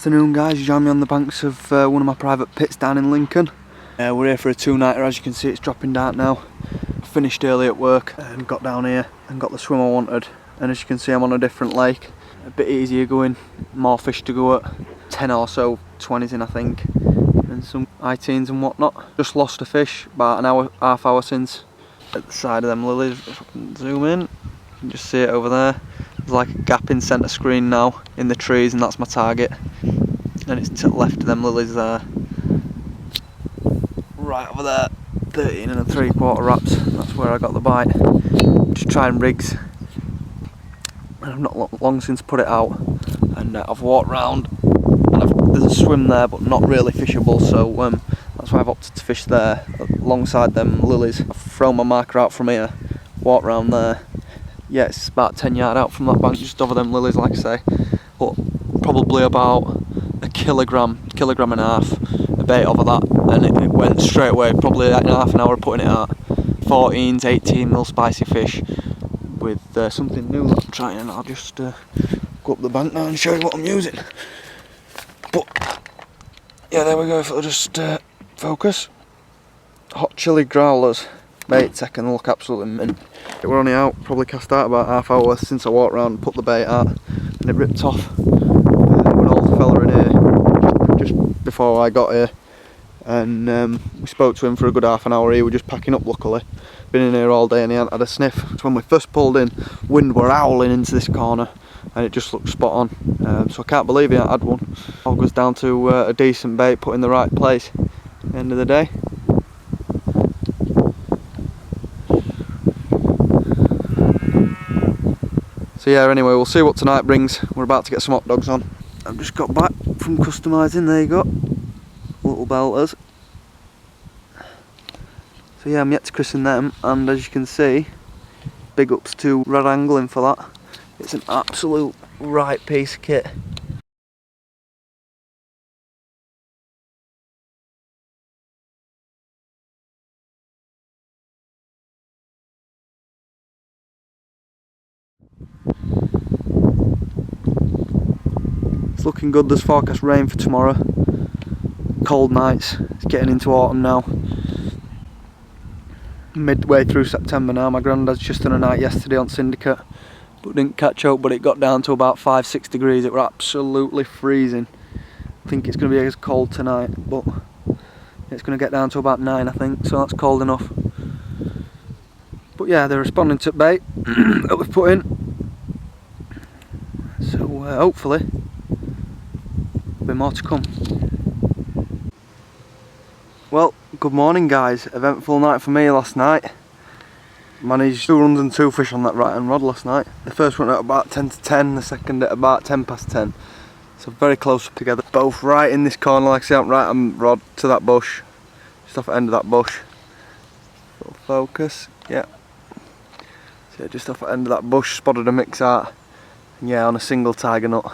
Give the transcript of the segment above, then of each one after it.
Afternoon guys, you join me on the banks of one of my private pits down in Lincoln. We're here for a two-nighter. As you can see, it's dropping dark now. Finished early at work and got down here and got the swim I wanted, and as you can see I'm on a different lake, a bit easier going, more fish to go at, 10 or so 20s in I think, and some 18s and whatnot. Just lost a fish about an hour, half hour since, at the side of them lilies. If I can zoom in, you can just see it over there. There's like a gap in centre screen now in the trees, and that's my target, and it's to the left of them lilies there. Right over there, 13 3/4 wraps, that's where I got the bite. Just trying rigs, and I've not long since put it out, and I've walked round, and there's a swim there but not really fishable, so that's why I've opted to fish there alongside them lilies. I've thrown my marker out from here, walked round there. Yeah, it's about 10 yards out from that bank, just over them lilies like I say, but probably about a kilogram and a half of bait over that, and it went straight away, probably like half an hour putting it out. 14s, 18 mil spicy fish with something new that I'm trying, and I'll just go up the bank now and show you what I'm using. But yeah, there we go, if it'll just focus. Hot chili growlers, bait taken, look absolutely mint. We're only out, probably cast out about half hour since I walked around and put the bait out, and it ripped off. An old fella in here just before I got here, and we spoke to him for a good half an hour. He was just packing up luckily. Been in here all day and he hadn't had a sniff. So when we first pulled in, wind were howling into this corner and it just looked spot on. So I can't believe he hadn't had one. All goes down to a decent bait put in the right place at the end of the day. So yeah, anyway, we'll see what tonight brings. We're about to get some hot dogs on. I've just got back from customising, there you go. Little belters. So yeah, I'm yet to christen them, and as you can see, big ups to Red Angling for that. It's an absolute right piece of kit. It's looking good. There's forecast rain for tomorrow. Cold nights. It's getting into autumn now. Midway through September now. My granddad's just done a night yesterday on Syndicate, but didn't catch up, but it got down to about 5-6 degrees. It was absolutely freezing. I think it's going to be as cold tonight, but it's going to get down to about 9 I think, so that's cold enough. But yeah, they're responding to bait that we've put in, so hopefully there'll be more to come. Well, good morning guys. Eventful night for me last night. Managed 2 runs and 2 fish on that right hand rod last night. The first one at about 10 to 10, the second at about 10 past 10. So very close up together. Both right in this corner, like I say, right hand rod to that bush. Just off the end of that bush. Full focus, yeah. So just off the end of that bush, spotted a mix out. And yeah, on a single tiger nut.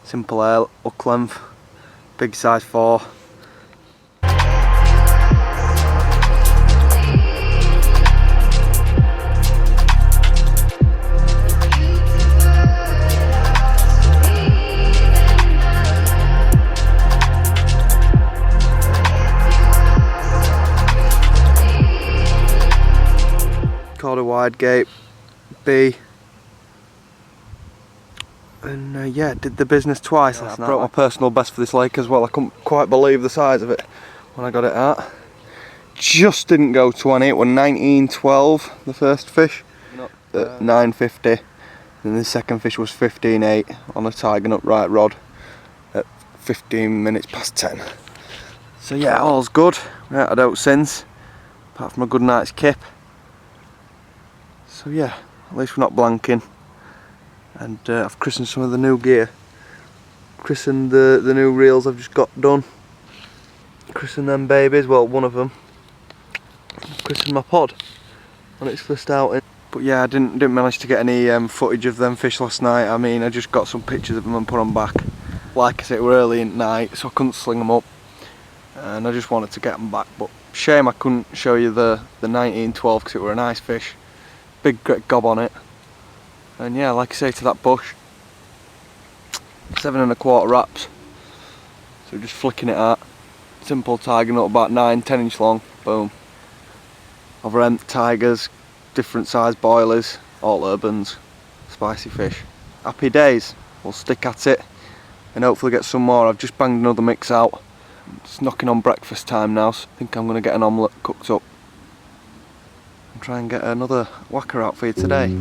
Simple air, hook length, big size 4. Caught a wide gape, B, and yeah, did the business twice last night. I broke my personal best for this lake as well. I couldn't quite believe the size of it when I got it out. Just didn't go 20, it was 19.12 the first fish, at 9.50, and the second fish was 15.8 on a tiger nut right rod at 15 minutes past 10. So yeah, all's good. We haven't had out since, apart from a good night's kip. So yeah, at least we're not blanking, and I've christened some of the new gear. Christened the new reels I've just got done. Christened them babies, well one of them. Christened my pod on its first outing. But yeah, I didn't manage to get any footage of them fish last night. I mean, I just got some pictures of them and put them back. Like I said, it was early at night, so I couldn't sling them up, and I just wanted to get them back. But shame I couldn't show you the 19.12 because it were a nice fish. Big great gob on it, and yeah, like I say, to that bush, 7 1/4 wraps. So just flicking it out. Simple tiger nut, about 9-10 inch long. Boom. Other end tigers, different size boilers, all urbans, spicy fish. Happy days. We'll stick at it and hopefully get some more. I've just banged another mix out. It's knocking on breakfast time now, so I think I'm going to get an omelette cooked up and try and get another whacker out for you today.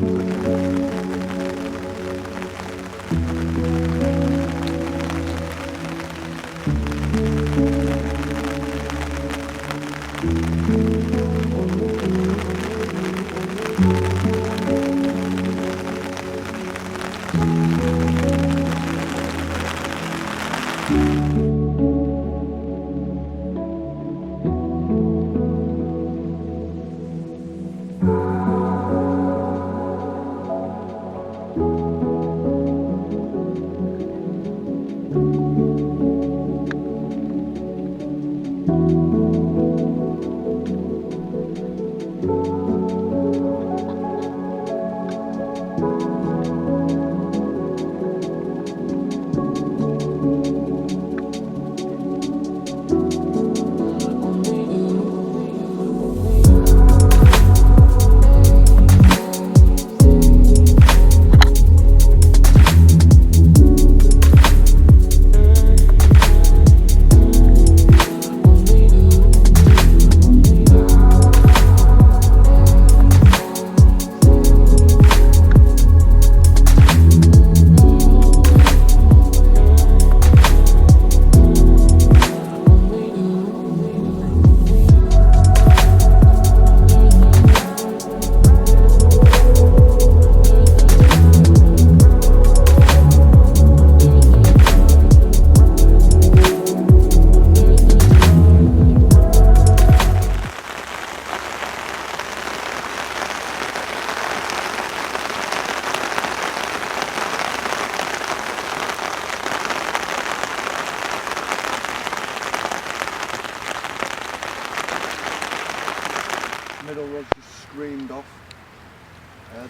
Middle rod just screamed off.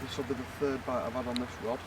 This will be the third bite I've had on this rod.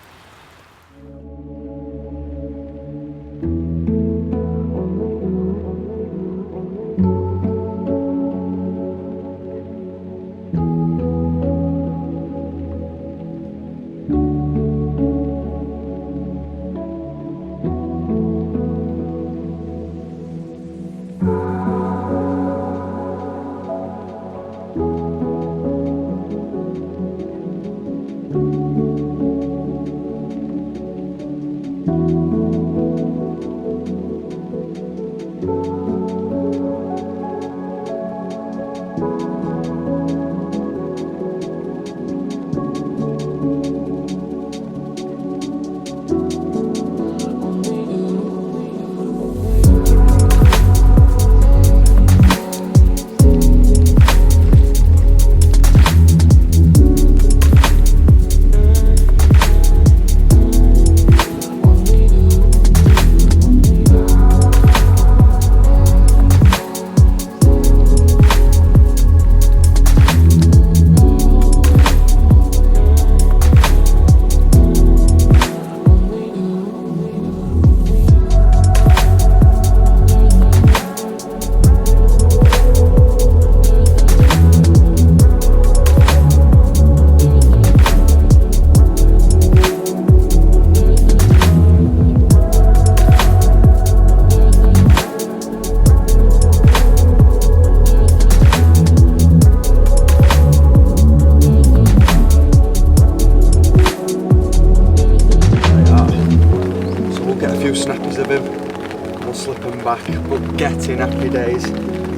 Back, but getting happy days.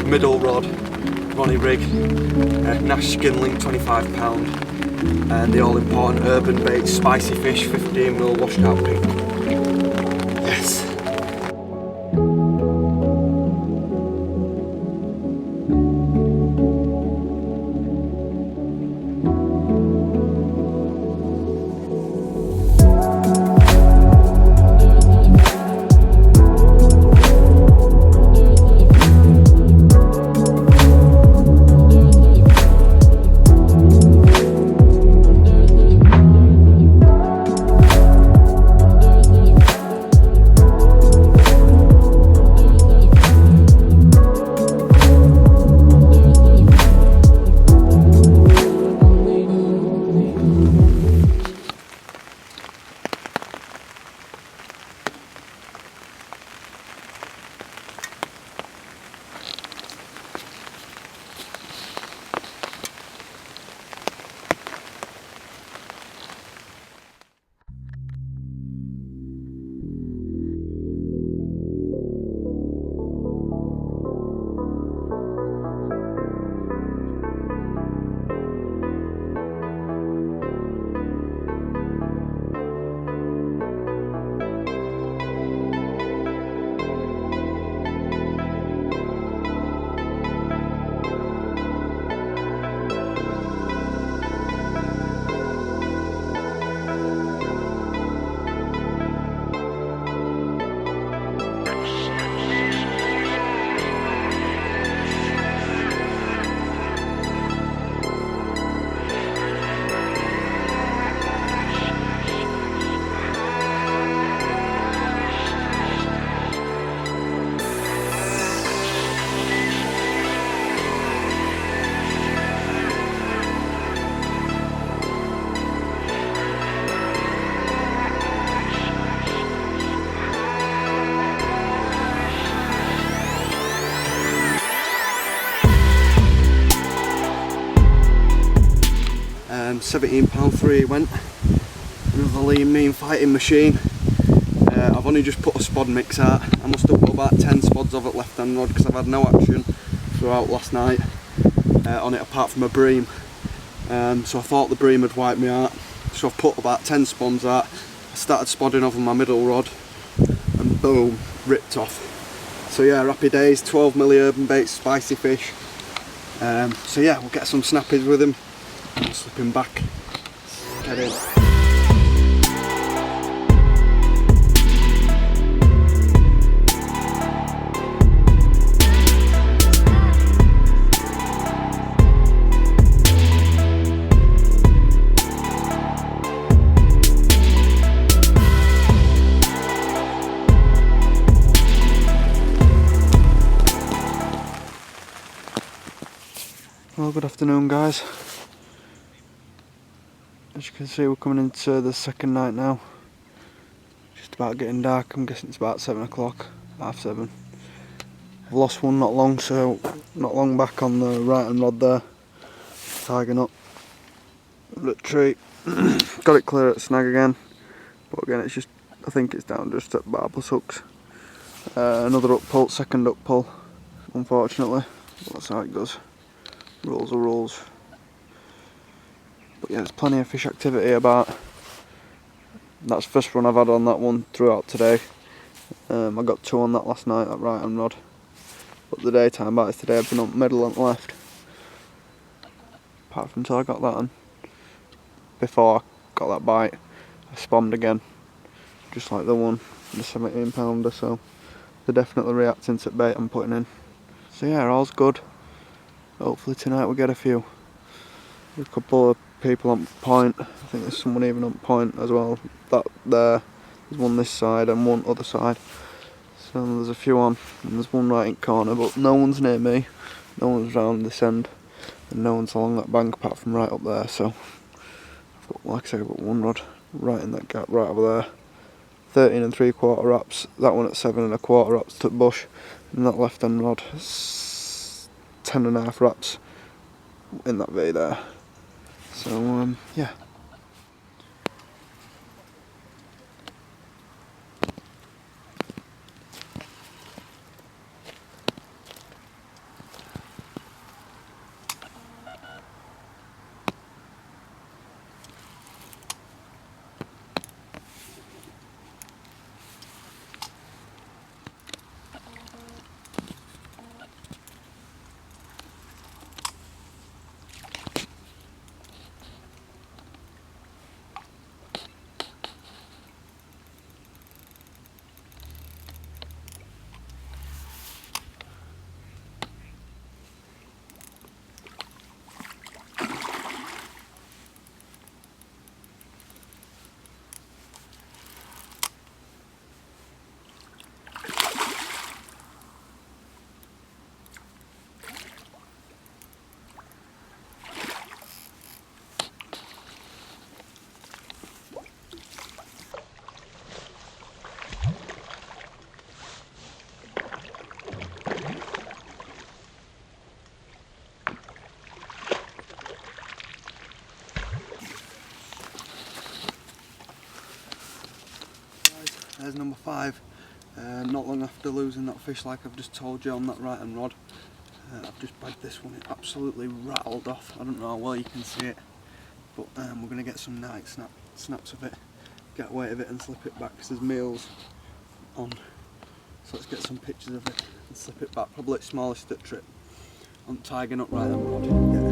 Middle rod, Ronnie rig, Nash skin link £25, and the all important urban bait spicy fish 15mm washed out pink. Yes. £17.3 he went. Another lean mean fighting machine. I've only just put a spod mix out. I must have put about 10 spods of it left hand rod because I've had no action throughout last night on it apart from a bream. So I thought the bream had wiped me out. So I've put about 10 spons out. I started spodding over my middle rod and boom, ripped off. So yeah, happy days, 12mm urban bait, spicy fish. So yeah, we'll get some snappies with him. I'll slip him back. Get in. Well, good afternoon guys. As you can see, we're coming into the second night now. Just about getting dark. I'm guessing it's about 7 o'clock, half 7. I've lost one not long back on the right hand rod there, tagging up the tree. Got it clear at the snag again, but again it's just, I think it's down just at barbless hooks. Another up pull, second up pull, unfortunately. That's how it goes. Rules are rules. But yeah, there's plenty of fish activity about. That's the first run I've had on that one throughout today. I got 2 on that last night, that right hand rod. But the daytime bites today I've been on middle and left. Apart from until I got that on. Before I got that bite, I spammed again. Just like the one, the 17 pounder, so they're definitely reacting to the bait I'm putting in. So yeah, all's good. Hopefully tonight we'll get a few. A couple of people on point. I think there's someone even on point as well. That there's one this side and one other side. So there's a few on, and there's one right in corner, but no one's near me. No one's round this end, and no one's along that bank apart from right up there. So I've got, like I say, I've got one rod right in that gap right over there. 13 3/4 wraps. That one at 7 1/4 wraps to bush, and that left hand rod 10 1/2 wraps in that V there. So yeah. There's number 5. Not long after losing that fish, like I've just told you, on that right hand rod, I've just bagged this one. It absolutely rattled off. I don't know how well you can see it, but we're going to get some night snaps of it, get away of it and slip it back because there's meals on. So let's get some pictures of it and slip it back, probably smallest at trip. I'm tagging up right hand rod. Yeah.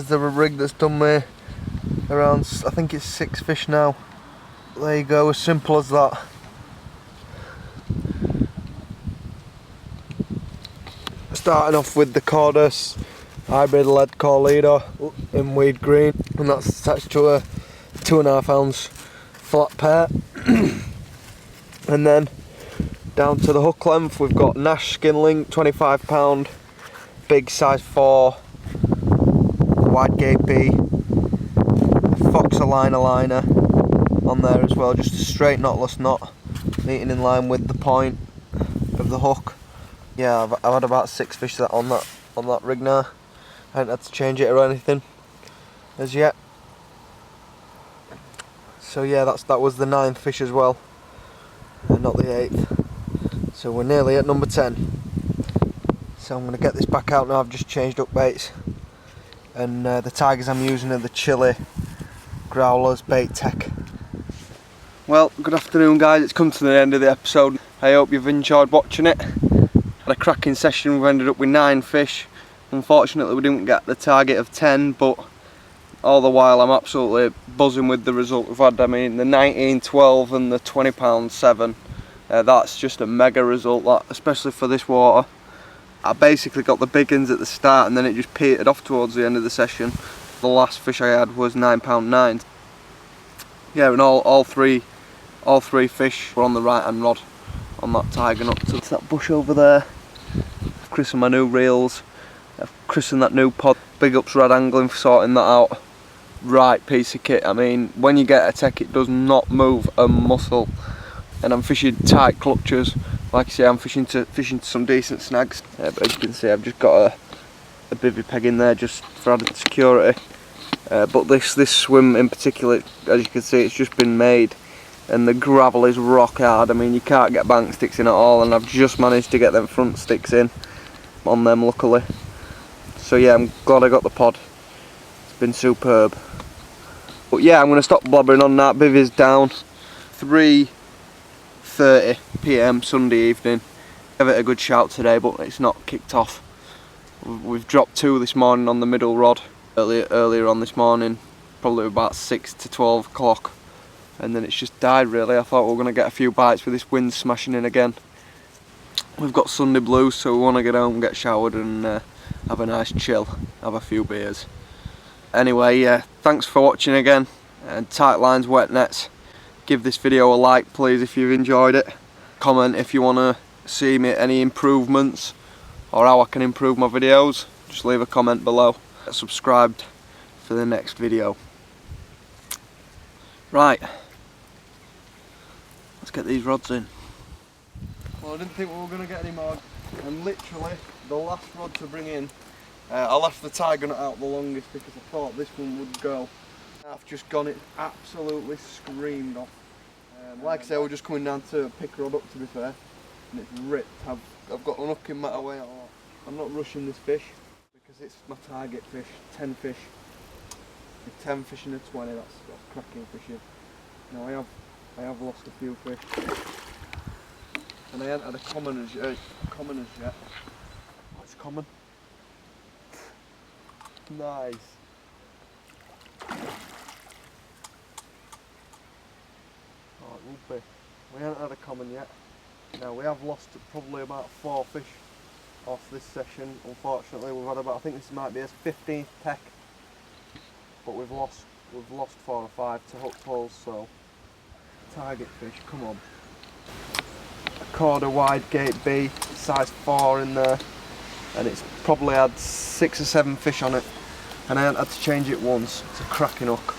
there's the rig that's done me around, I think it's 6 fish now. There you go, as simple as that. Starting off with the Cordus hybrid lead core leader in weed green, and that's attached to a 2.5 ounce flat pair. And then down to the hook length, we've got Nash Skin Link 25lb, big size 4, wide gate B, Fox Aligner liner on there as well, just a straight knotless knot, meeting in line with the point of the hook. Yeah, I've had about 6 fish on that rig now. I haven't had to change it or anything as yet. So yeah, that was the 9th fish as well, and not the 8th. So we're nearly at number 10. So I'm going to get this back out now. I've just changed up baits, and the tigers I'm using are the Chili Growlers Bait Tech. Well, good afternoon guys, it's come to the end of the episode. I hope you've enjoyed watching it. Had a cracking session, we ended up with 9 fish. Unfortunately we didn't get the target of 10, but all the while I'm absolutely buzzing with the result we've had. I mean, the 19-12 and the 20lb 7, that's just a mega result, that, especially for this water. I basically got the big uns at the start and then it just petered off towards the end of the session. The last fish I had was 9lb 9. Yeah, and all three fish were on the right hand rod on that tiger nut. So it's that bush over there. I've christened my new reels. I've christened that new pod. Big ups Red Angling for sorting that out. Right piece of kit. I mean, when you get a tech, it does not move a muscle. And I'm fishing tight clutches. Like I say, I'm fishing to some decent snags. But as you can see, I've just got a bivvy peg in there just for added security. But this swim in particular, as you can see, it's just been made, and the gravel is rock hard. I mean, you can't get bank sticks in at all, and I've just managed to get them front sticks in on them, luckily. So yeah, I'm glad I got the pod. It's been superb. But yeah, I'm going to stop blabbering on that. Bivvy's down. 3:30 PM Sunday evening. Give it a good shout today, but it's not kicked off. We've dropped 2 this morning on the middle rod. Earlier on this morning, probably about 6 to 12 o'clock, and then it's just died really. I thought we were going to get a few bites with this wind smashing in again. We've got Sunday blues, so we want to get home, get showered and have a nice chill, have a few beers. Anyway, yeah, thanks for watching again, and tight lines, wet nets. Give this video a like please if you've enjoyed it. Comment if you want to see me any improvements or how I can improve my videos. Just leave a comment below. Get subscribed for the next video. Right, let's get these rods in. Well, I didn't think we were going to get any more, and literally the last rod to bring in, I left the tiger nut out the longest because I thought this one would go. I've just gone, it absolutely screamed off. Like I say, we're just coming down to pick a rod up, to be fair, and it's ripped. I've got an hooking mat away. I'm not rushing this fish because it's my target fish. 10 fish. With 10 fish in a 20, that's cracking fishing. Now I have lost a few fish, and I haven't had a common as yet. What's common? Nice. Oh, it would be. We haven't had a common yet. Now we have lost probably about 4 fish off this session. Unfortunately, we've had about, I think this might be his 15th peck, but we've lost 4 or 5 to hook pulls. So target fish, come on. A quarter wide gate B, size 4 in there, and it's probably had 6 or 7 fish on it, and I haven't had to change it once. It's a cracking hook.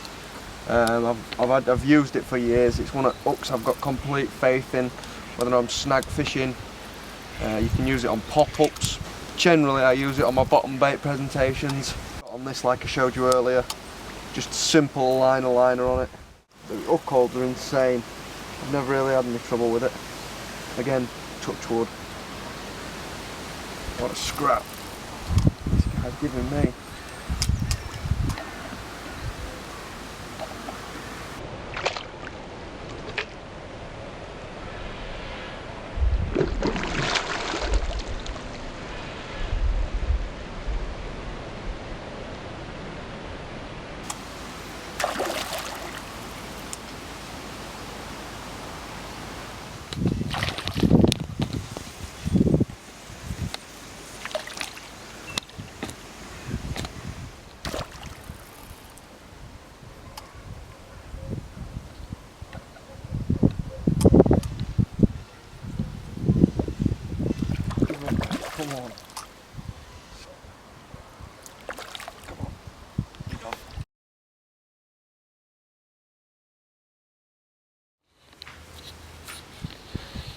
I've used it for years. It's one of the hooks I've got complete faith in, whether I'm snag fishing. You can use it on pop-ups. Generally I use it on my bottom bait presentations. On this, like I showed you earlier, just simple liner on it. The hook holds are insane. I've never really had any trouble with it. Again, touch wood. What a scrap this guy's giving me.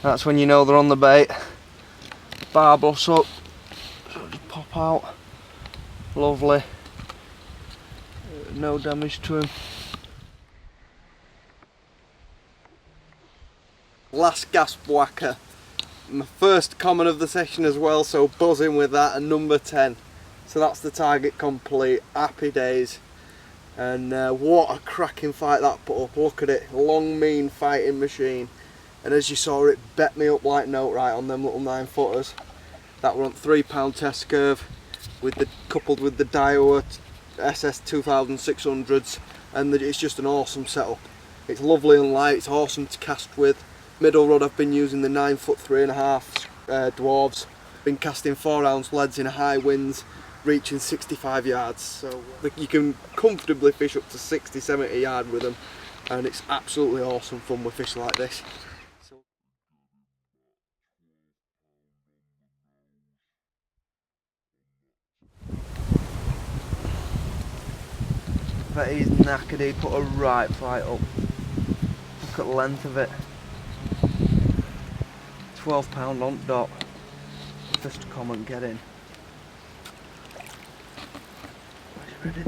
That's when you know they're on the bait. Bar bus up, so just pop out. Lovely. No damage to him. Last gasp whacker. My first common of the session as well, so buzzing with that, and number 10. So that's the target complete. Happy days. And what a cracking fight that put up. Look at it, long mean fighting machine. And as you saw, it bet me up like note right on them little 9-footers. That were on £3 test curve, with the coupled with the Daiwa SS 2600s, and it's just an awesome setup. It's lovely and light, it's awesome to cast with. Middle rod, I've been using the 9-foot 3.5 dwarves. Been casting 4-ounce leads in high winds, reaching 65 yards. So you can comfortably fish up to 60-70 yards with them, and it's absolutely awesome fun with fish like this. Bet he's knackered, he put a right fight up. Look at the length of it. £12 on dot. Just comment, get in. Ready?